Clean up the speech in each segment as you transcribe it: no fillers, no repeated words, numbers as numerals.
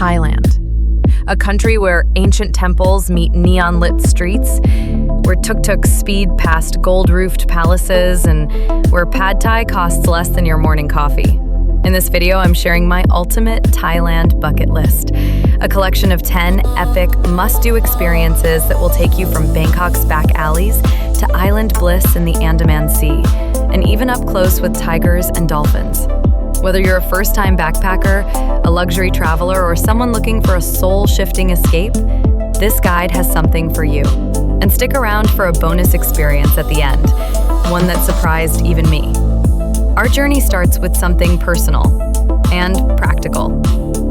Thailand, a country where ancient temples meet neon-lit streets, where tuk-tuks speed past gold-roofed palaces, and where pad thai costs less than your morning coffee. In this video, I'm sharing my ultimate Thailand bucket list, a collection of 10 epic, must-do experiences that will take you from Bangkok's back alleys to island bliss in the Andaman Sea, and even up close with tigers and dolphins. Whether you're a first-time backpacker, a luxury traveler, or someone looking for a soul-shifting escape, this guide has something for you. And stick around for a bonus experience at the end, one that surprised even me. Our journey starts with something personal and practical.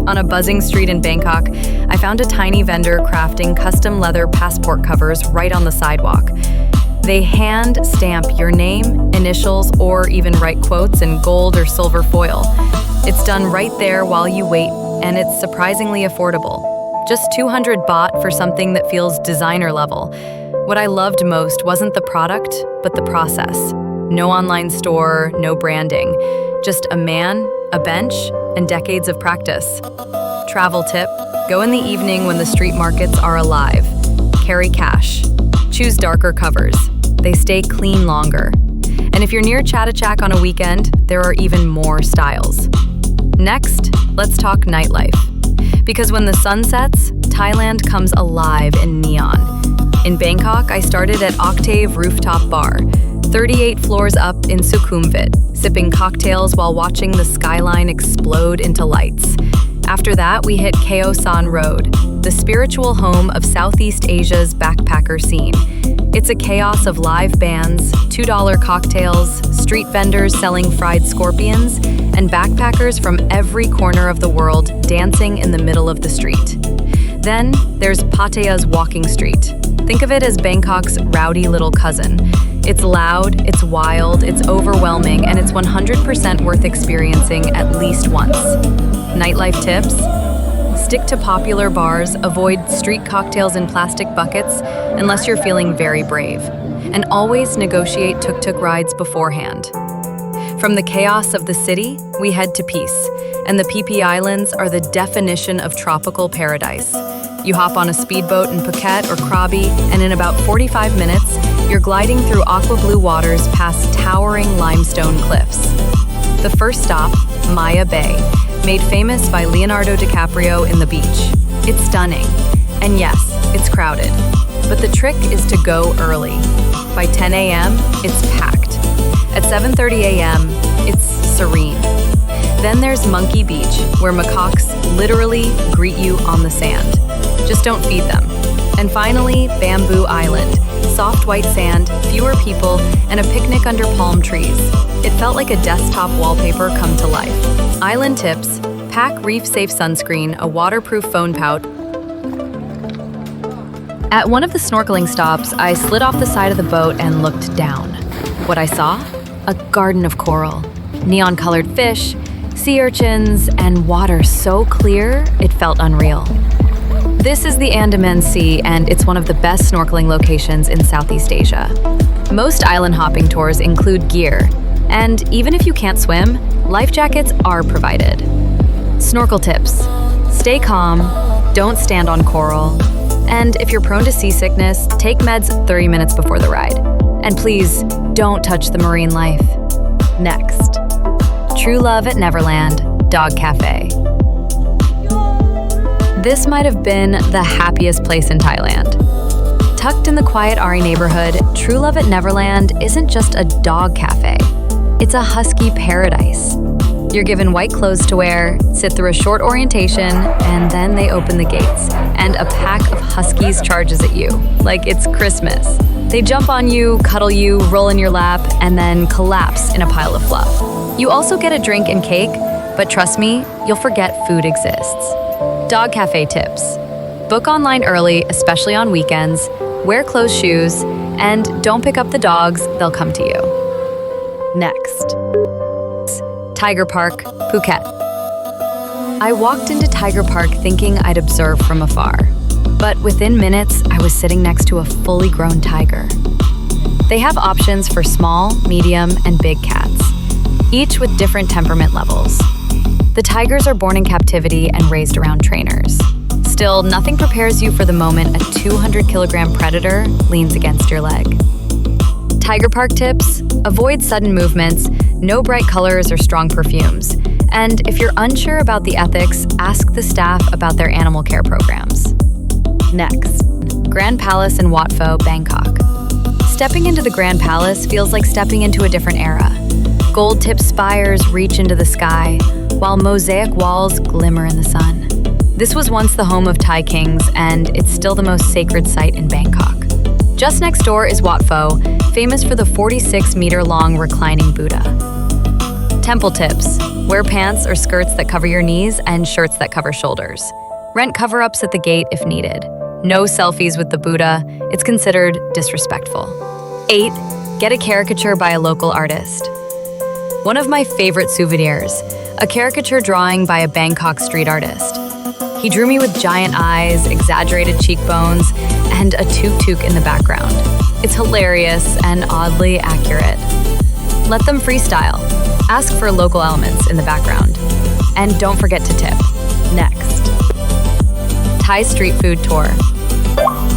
On a buzzing street in Bangkok, I found a tiny vendor crafting custom leather passport covers right on the sidewalk. They hand stamp your name, initials, or even write quotes in gold or silver foil. It's done right there while you wait, and it's surprisingly affordable. Just 200 baht for something that feels designer level. What I loved most wasn't the product, but the process. No online store, no branding. Just a man, a bench, and decades of practice. Travel tip: go in the evening when the street markets are alive. Carry cash. Choose darker covers. They stay clean longer. And if you're near Chatuchak on a weekend, there are even more styles. Next, let's talk nightlife. Because when the sun sets, Thailand comes alive in neon. In Bangkok, I started at Octave Rooftop Bar, 38 floors up in Sukhumvit, sipping cocktails while watching the skyline explode into lights. After that, we hit Khao San Road, the spiritual home of Southeast Asia's backpacker scene. It's a chaos of live bands, $2 cocktails, street vendors selling fried scorpions, and backpackers from every corner of the world dancing in the middle of the street. Then there's Pattaya's walking street. Think of it as Bangkok's rowdy little cousin. It's loud, it's wild, it's overwhelming, and it's 100% worth experiencing at least once. Nightlife tips: stick to popular bars, avoid street cocktails in plastic buckets unless you're feeling very brave, and always negotiate tuk-tuk rides beforehand. From the chaos of the city, we head to peace, and the Phi Phi Islands are the definition of tropical paradise. You hop on a speedboat in Phuket or Krabi, and in about 45 minutes, you're gliding through aqua blue waters past towering limestone cliffs. The first stop, Maya Bay, made famous by Leonardo DiCaprio in The Beach. It's stunning, and yes, it's crowded. But the trick is to go early. By 10 a.m., it's packed. At 7:30 a.m., it's serene. Then there's Monkey Beach, where macaques literally greet you on the sand. Just don't feed them. And finally, Bamboo Island. Soft white sand, fewer people, and a picnic under palm trees. It felt like a desktop wallpaper come to life. Island tips: pack reef-safe sunscreen, a waterproof phone pouch. At one of the snorkeling stops, I slid off the side of the boat and looked down. What I saw? A garden of coral. Neon-colored fish, sea urchins, and water so clear, it felt unreal. This is the Andaman Sea, and it's one of the best snorkeling locations in Southeast Asia. Most island hopping tours include gear, and even if you can't swim, life jackets are provided. Snorkel tips: stay calm, don't stand on coral, and if you're prone to seasickness, take meds 30 minutes before the ride. And please, don't touch the marine life. Next, True Love at Neverland, Dog Café. This might have been the happiest place in Thailand. Tucked in the quiet Ari neighborhood, True Love at Neverland isn't just a dog cafe. It's a husky paradise. You're given white clothes to wear, sit through a short orientation, and then they open the gates, and a pack of huskies charges at you, like it's Christmas. They jump on you, cuddle you, roll in your lap, and then collapse in a pile of fluff. You also get a drink and cake, but trust me, you'll forget food exists. Dog cafe tips: book online early, especially on weekends, wear closed shoes, and don't pick up the dogs, they'll come to you. Next, Tiger Park, Phuket. I walked into Tiger Park thinking I'd observe from afar, but within minutes, I was sitting next to a fully grown tiger. They have options for small, medium, and big cats, each with different temperament levels. The tigers are born in captivity and raised around trainers. Still, nothing prepares you for the moment a 200-kilogram predator leans against your leg. Tiger Park tips: avoid sudden movements, no bright colors or strong perfumes. And if you're unsure about the ethics, ask the staff about their animal care programs. Next, Grand Palace in Wat Pho, Bangkok. Stepping into the Grand Palace feels like stepping into a different era. Gold-tipped spires reach into the sky, while mosaic walls glimmer in the sun. This was once the home of Thai kings, and it's still the most sacred site in Bangkok. Just next door is Wat Pho, famous for the 46-meter-long reclining Buddha. Temple tips: wear pants or skirts that cover your knees and shirts that cover shoulders. Rent cover-ups at the gate if needed. No selfies with the Buddha, it's considered disrespectful. 8. Get a caricature by a local artist. One of my favorite souvenirs, a caricature drawing by a Bangkok street artist. He drew me with giant eyes, exaggerated cheekbones, and a tuk-tuk in the background. It's hilarious and oddly accurate. Let them freestyle. Ask for local elements in the background. And don't forget to tip. Next. Thai street food tour.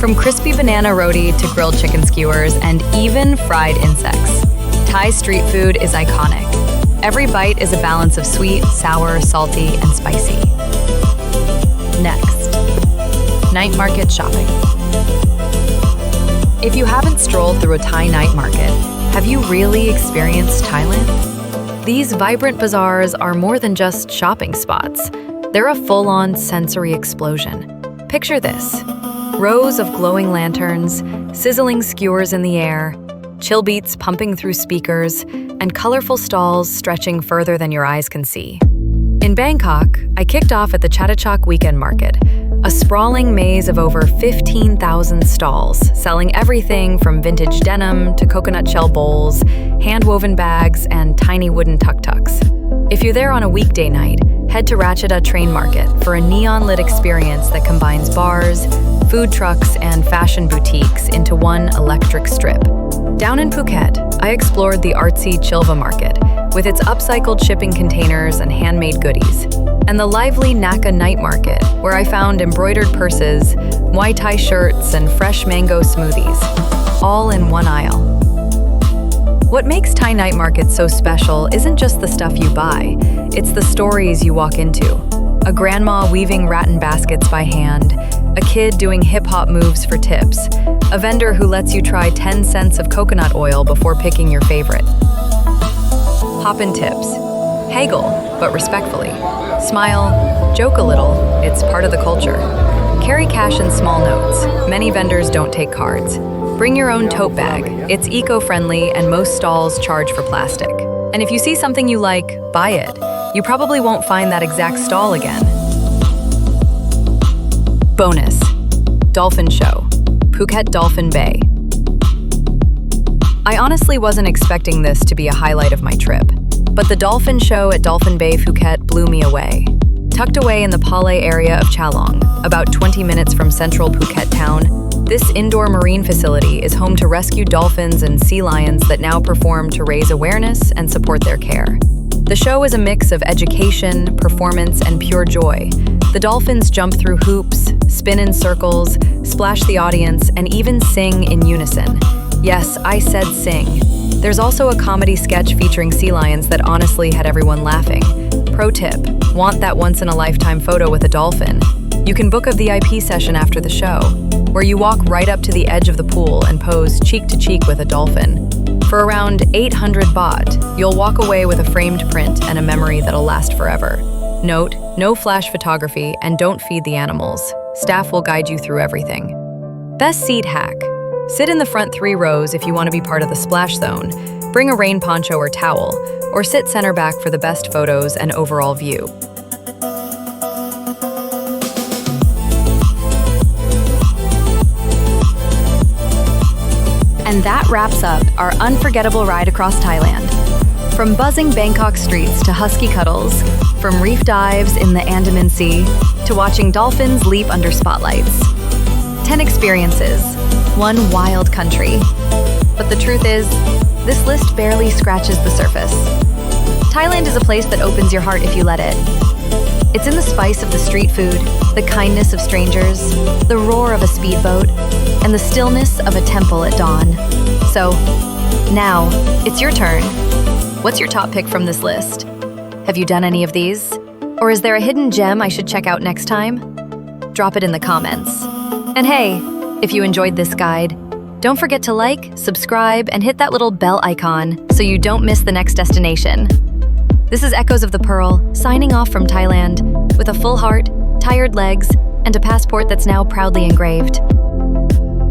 From crispy banana roti to grilled chicken skewers and even fried insects, Thai street food is iconic. Every bite is a balance of sweet, sour, salty, and spicy. Next, night market shopping. If you haven't strolled through a Thai night market, have you really experienced Thailand? These vibrant bazaars are more than just shopping spots. They're a full-on sensory explosion. Picture this: rows of glowing lanterns, sizzling skewers in the air, chill beats pumping through speakers, and colorful stalls stretching further than your eyes can see. In Bangkok, I kicked off at the Chattachok Weekend Market, a sprawling maze of over 15,000 stalls, selling everything from vintage denim to coconut shell bowls, hand-woven bags, and tiny wooden tuk-tuks. If you're there on a weekday night, head to Ratchada Train Market for a neon-lit experience that combines bars, food trucks, and fashion boutiques into one electric strip. Down in Phuket, I explored the artsy Chilva Market, with its upcycled shipping containers and handmade goodies, and the lively Naka Night Market, where I found embroidered purses, Muay Thai shirts, and fresh mango smoothies, all in one aisle. What makes Thai night markets so special isn't just the stuff you buy, it's the stories you walk into. A grandma weaving rattan baskets by hand, a kid doing hip-hop moves for tips, a vendor who lets you try 10 cents of coconut oil before picking your favorite. Hop-in tips. Haggle, but respectfully. Smile, joke a little, it's part of the culture. Carry cash in small notes. Many vendors don't take cards. Bring your own tote bag. It's eco-friendly and most stalls charge for plastic. And if you see something you like, buy it. You probably won't find that exact stall again. Bonus. Dolphin Show. Phuket Dolphin Bay. I honestly wasn't expecting this to be a highlight of my trip, but the dolphin show at Dolphin Bay, Phuket blew me away. Tucked away in the Palais area of Chalong, about 20 minutes from central Phuket town, this indoor marine facility is home to rescued dolphins and sea lions that now perform to raise awareness and support their care. The show is a mix of education, performance, and pure joy. The dolphins jump through hoops, spin in circles, splash the audience, and even sing in unison. Yes, I said sing. There's also a comedy sketch featuring sea lions that honestly had everyone laughing. Pro tip, want that once-in-a-lifetime photo with a dolphin? You can book a VIP session after the show, where you walk right up to the edge of the pool and pose cheek to cheek with a dolphin. For around 800 baht, you'll walk away with a framed print and a memory that'll last forever. Note, no flash photography and don't feed the animals. Staff will guide you through everything. Best seat hack. Sit in the front 3 rows if you want to be part of the splash zone. Bring a rain poncho or towel, or sit center back for the best photos and overall view. And that wraps up our unforgettable ride across Thailand. From buzzing Bangkok streets to husky cuddles, from reef dives in the Andaman Sea to watching dolphins leap under spotlights. 10 experiences, one wild country. But the truth is, this list barely scratches the surface. Thailand is a place that opens your heart if you let it. It's in the spice of the street food, the kindness of strangers, the roar of a speedboat, and the stillness of a temple at dawn. So, now, it's your turn. What's your top pick from this list? Have you done any of these? Or is there a hidden gem I should check out next time? Drop it in the comments. And hey, if you enjoyed this guide, don't forget to like, subscribe, and hit that little bell icon so you don't miss the next destination. This is Echoes of the Pearl, signing off from Thailand with a full heart, tired legs, and a passport that's now proudly engraved.